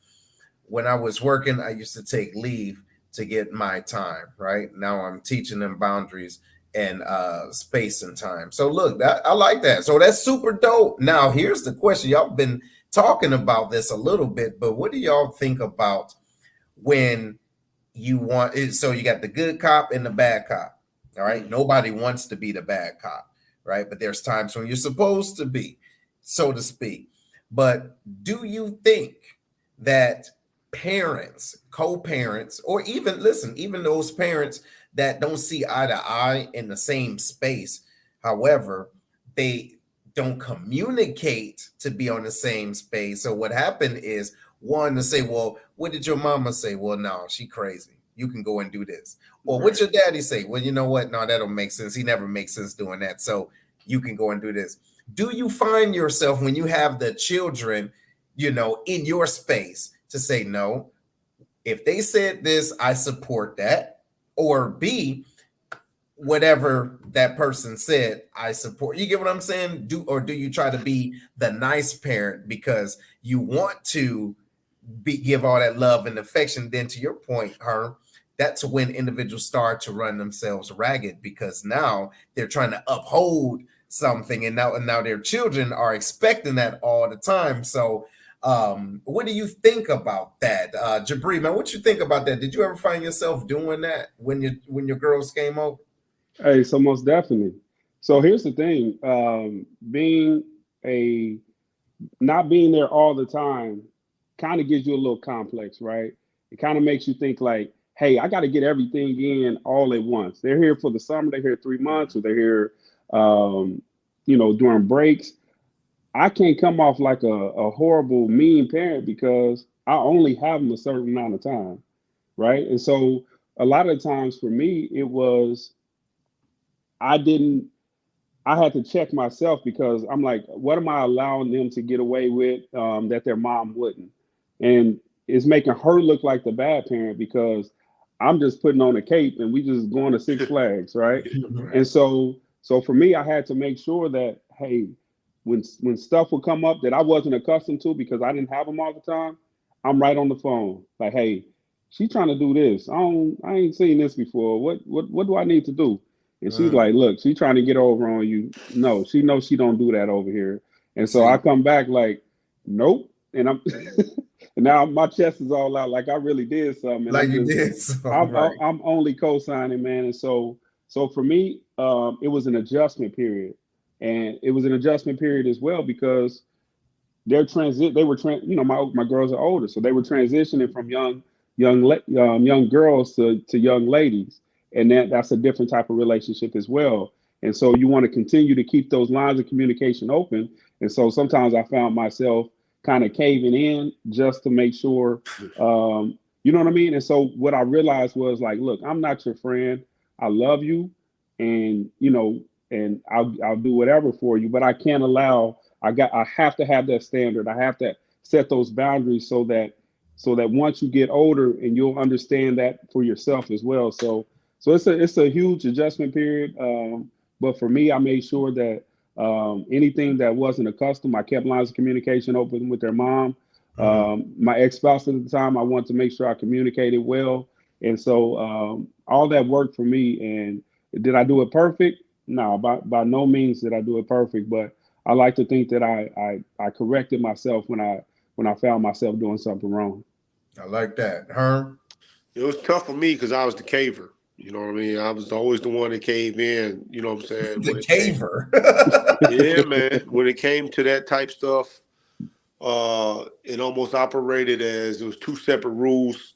when I was working, I used to take leave to get my time, right? Now I'm teaching them boundaries and space and time. So look, that I like that. So that's super dope. Now here's the question. Y'all been talking about this a little bit, but what do y'all think about when you want it? So you got the good cop and the bad cop. All right. Nobody wants to be the bad cop, right? But there's times when you're supposed to be, so to speak. But do you think that parents, co-parents, or even listen, even those parents that don't see eye to eye in the same space, however, they don't communicate to be on the same space. So what happened is one to say, well, what did your mama say? Well, no, she crazy. You can go and do this. Or Right. what your daddy say? Well, you know what? No, that don't make sense. He never makes sense doing that. So you can go and do this. Do you find yourself when you have the children, in your space to say, no, if they said this, I support that, or B, whatever that person said, I support. You get what I'm saying? Do you try to be the nice parent because you want to give all that love and affection? Then to your point, Herm, that's when individuals start to run themselves ragged because now they're trying to uphold something, and now their children are expecting that all the time. So what do you think about that, Jabri, man? What you think about that? Did you ever find yourself doing that when your girls came over? Hey, so most definitely. So here's the thing: being a not being there all the time kind of gives you a little complex, right? It kind of makes you think like, hey, I got to get everything in all at once. They're here for the summer, they're here 3 months, or they're here, during breaks. I can't come off like a horrible, mean parent because I only have them a certain amount of time, right? And so a lot of the times for me, it was I didn't I had to check myself because I'm like, what am I allowing them to get away with that their mom wouldn't? And it's making her look like the bad parent because I'm just putting on a cape and we just going to Six Flags, right? Right. And so for me, I had to make sure that hey, when stuff would come up that I wasn't accustomed to because I didn't have them all the time, I'm right on the phone like, hey, she's trying to do this. I ain't seen this before. What do I need to do? And she's Mm, like, look, she's trying to get over on you. No, she knows she don't do that over here. And so I see, come back like, nope. And I'm and now my chest is all out like I really did something. And like you did something I'm right. I'm only co-signing, man. And so for me, it was an adjustment period. And it was an adjustment period as well because my girls are older, so they were transitioning from young girls to young ladies, and that's a different type of relationship as well. And so you want to continue to keep those lines of communication open. And so sometimes I found myself kind of caving in just to make sure, you know what I mean. And so what I realized was like, look, I'm not your friend. I love you, and and I'll do whatever for you, but I can't allow I have to have that standard. I have to set those boundaries so that once you get older and you'll understand that for yourself as well. So it's a huge adjustment period. But for me, I made sure that Anything that wasn't a custom, I kept lines of communication open with their mom. Mhm. My ex-spouse at the time, I wanted to make sure I communicated well. And so all that worked for me. And did I do it perfect? No, by no means did I do it perfect. But I like to think that I corrected myself when I found myself doing something wrong. I like that. Herm? It was tough for me because I was the caver. You know what I mean? I was always the one that cave in. You know what I'm saying? The When it came, caver. yeah, man. When it came to that type stuff, it almost operated as there was two separate rules.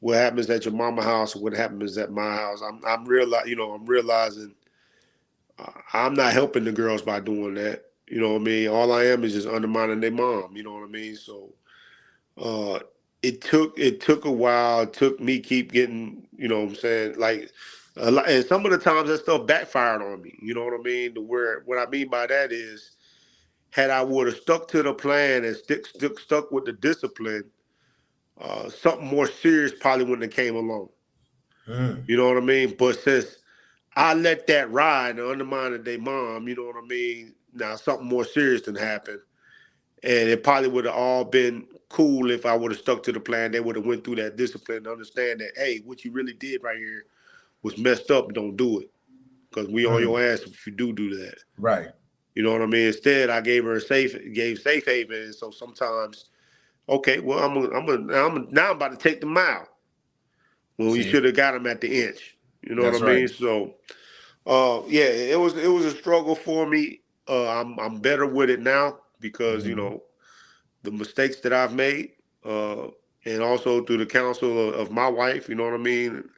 What happens at your mama house and what happens at my house. I'm realizing I'm not helping the girls by doing that. You know what I mean? All I am is just undermining their mom. You know what I mean? So uh, it took a while. It took me keep getting. You know what I'm saying? Like a lot, and some of the times that stuff backfired on me. You know what I mean? To where what I mean by that is, had I would have stuck to the plan and stuck with the discipline, something more serious probably wouldn't have came along. Mm, You know what I mean? But since I let that ride and undermine their mom, you know what I mean? Now something more serious than happened. And it probably would have all been cool if I would have stuck to the plan. They would have went through that discipline to understand that, hey, what you really did right here was messed up. Don't do it. Because we on mm. your ass if you do that. Right. You know what I mean? Instead, I gave her gave safe haven. And so sometimes, okay, well, now I'm about to take the mile. Well, you See, should have got him at the inch. You know what I that's right. mean? So yeah, it was a struggle for me. I'm better with it now because Mhm. the mistakes that I've made, and also through the counsel of my wife. You know what I mean.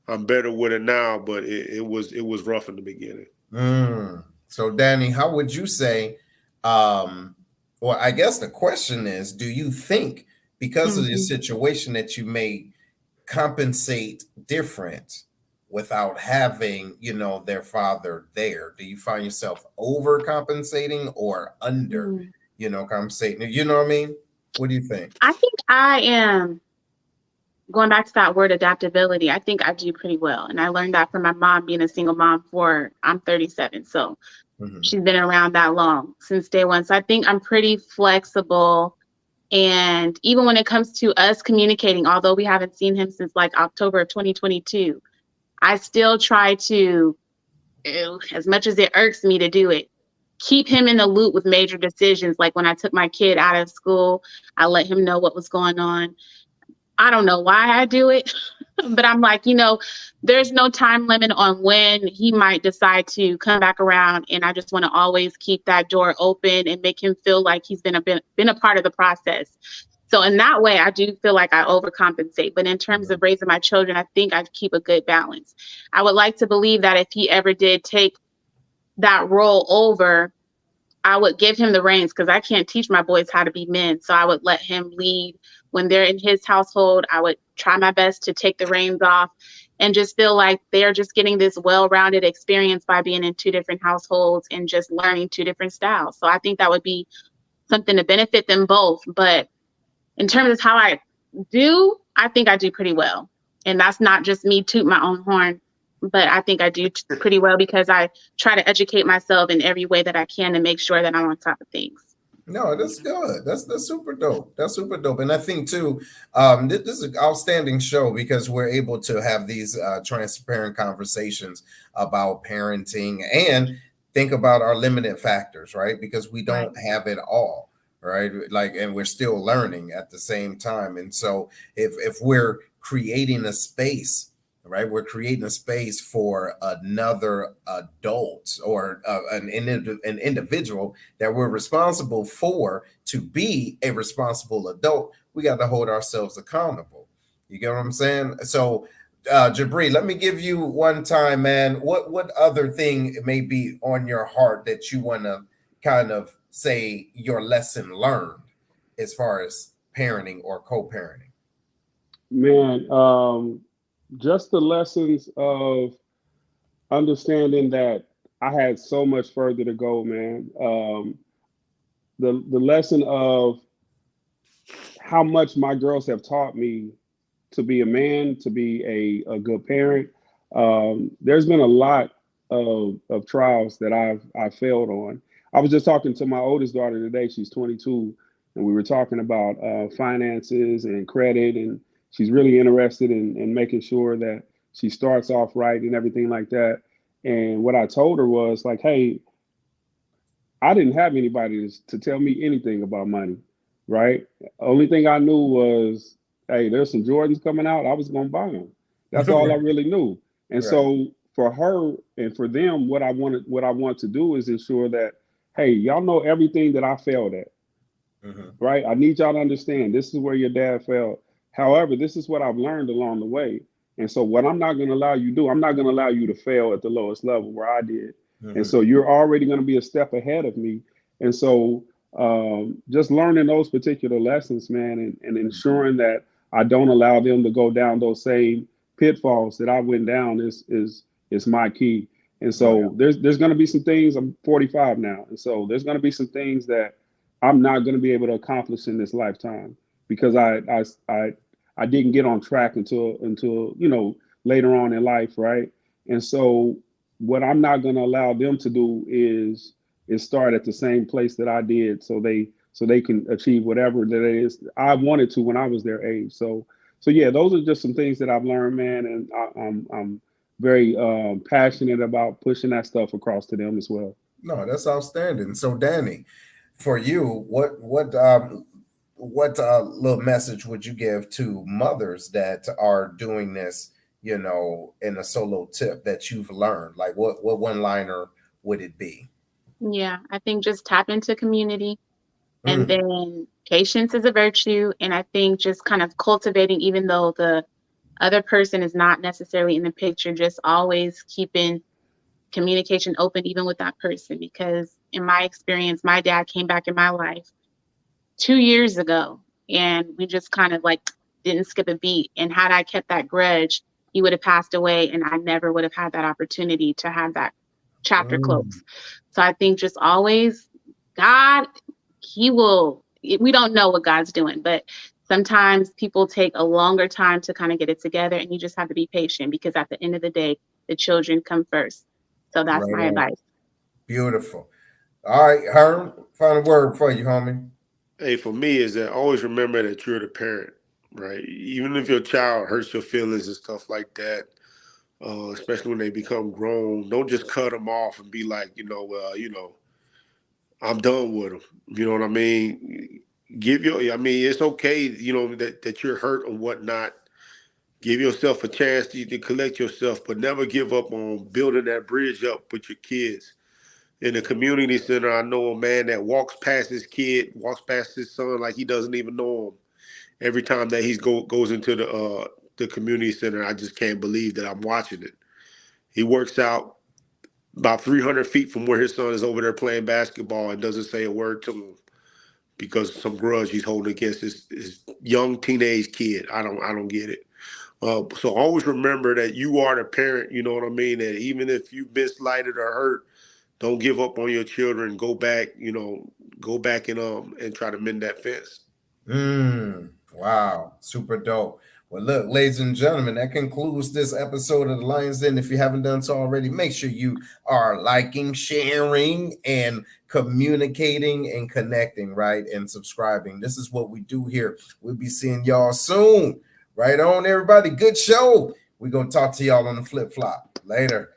I'm better with it now, but it was rough in the beginning. Mm. So, Danny, how would you say? Um, well, I guess the question is, do you think because of your Mhm. situation that you may compensate different without having, their father there? Do you find yourself overcompensating or under, Mm. compensating? You know what I mean? What do you think? I think I am going back to that word adaptability. I think I do pretty well. And I learned that from my mom being a single mom I'm 37. So Mhm. she's been around that long since day one. So I think I'm pretty flexible. And even when it comes to us communicating, although we haven't seen him since like October of 2022, I still try to, as much as it irks me to do it, keep him in the loop with major decisions. Like when I took my kid out of school, I let him know what was going on. I don't know why I do it, but I'm like, there's no time limit on when he might decide to come back around. And I just want to always keep that door open and make him feel like he's been a part of the process. So in that way, I do feel like I overcompensate. But in terms of raising my children, I think I keep a good balance. I would like to believe that if he ever did take that role over, I would give him the reins because I can't teach my boys how to be men. So I would let him lead when they're in his household. I would try my best to take the reins off and just feel like they're just getting this well-rounded experience by being in two different households and just learning two different styles. So I think that would be something to benefit them both. But in terms of how I do, I think I do pretty well. And that's not just me toot my own horn, but I think I do pretty well because I try to educate myself in every way that I can to make sure that I'm on top of things. No, that's good. That's super dope. That's super dope. And I think too, this is an outstanding show because we're able to have these transparent conversations about parenting and think about our limited factors, right? Because we Right. don't have it all, right? Like, and we're still learning at the same time. And so, if we're creating a space, right, we're creating a space for another adult or an individual that we're responsible for to be a responsible adult. We got to hold ourselves accountable. You get what I'm saying? So, Jabri, let me give you one time, man. What other thing may be on your heart that you want to kind of say your lesson learned as far as parenting or co-parenting? Man, just the lessons of understanding that I had so much further to go, man. The lesson of how much my girls have taught me to be a man, to be a good parent. There's been a lot of trials that I've failed on. I was just talking to my oldest daughter today. She's 22, and we were talking about finances and credit, and she's really interested in making sure that she starts off right and everything like that. And what I told her was like, hey, I didn't have anybody to tell me anything about money, right? Only thing I knew was, hey, there's some Jordans coming out. I was going to buy them. That's all I really knew. And Right. so for her and for them, what I want to do is ensure that, hey, y'all know everything that I failed at, right? I need y'all to understand this is where your dad failed. However, this is what I've learned along the way. And so what I'm not going to allow you to do, I'm not going to allow you to fail at the lowest level where I did. And so you're already going to be a step ahead of me. And so just learning those particular lessons, man, and ensuring that I don't allow them to go down those same pitfalls that I went down is my key. And so there's going to be some things. I'm 45 now, and so there's going to be some things that I'm not going to be able to accomplish in this lifetime because I didn't get on track until later on in life, right? And so what I'm not going to allow them to do is start at the same place that I did, so they can achieve whatever that it is I wanted to when I was their age. So yeah, those are just some things that I've learned, man, and I'm very passionate about pushing that stuff across to them as well. No, that's outstanding. So, Danny, for you, what little message would you give to mothers that are doing this, in a solo tip that you've learned? Like what one liner would it be? Yeah, I think just tap into community, and then patience is a virtue. And I think just kind of cultivating, even though the other person is not necessarily in the picture, just always keeping communication open, even with that person. Because in my experience, my dad came back in my life 2 years ago, and we just kind of like didn't skip a beat. And had I kept that grudge, he would have passed away, and I never would have had that opportunity to have that chapter closed. So I think just always, God, we don't know what God's doing, but sometimes people take a longer time to kind of get it together, and you just have to be patient because at the end of the day, the children come first. So that's my advice. Beautiful. All right, Herm, final word for you, homie. Hey, for me is that always remember that you're the parent, right? Even if your child hurts your feelings and stuff like that, especially when they become grown, don't just cut them off and be like, I'm done with them. You know what I mean? It's okay, that you're hurt and whatnot. Give yourself a chance to collect yourself, but never give up on building that bridge up with your kids. In the community center, I know a man that walks past his son like he doesn't even know him. Every time that he goes into the community center, I just can't believe that I'm watching it. He works out about 300 feet from where his son is over there playing basketball and doesn't say a word to him because of some grudge he's holding against his young teenage kid. I don't get it. So always remember that you are the parent. You know what I mean? That even if you've been slighted or hurt, don't give up on your children. Go back, and try to mend that fence. Wow, super dope. Well, look, ladies and gentlemen, that concludes this episode of the Lions Den. If you haven't done so already, make sure you are liking, sharing, and communicating and connecting, right? And subscribing. This is what we do here. We'll be seeing y'all soon. Right on, everybody. Good show. We're going to talk to y'all on the flip flop later.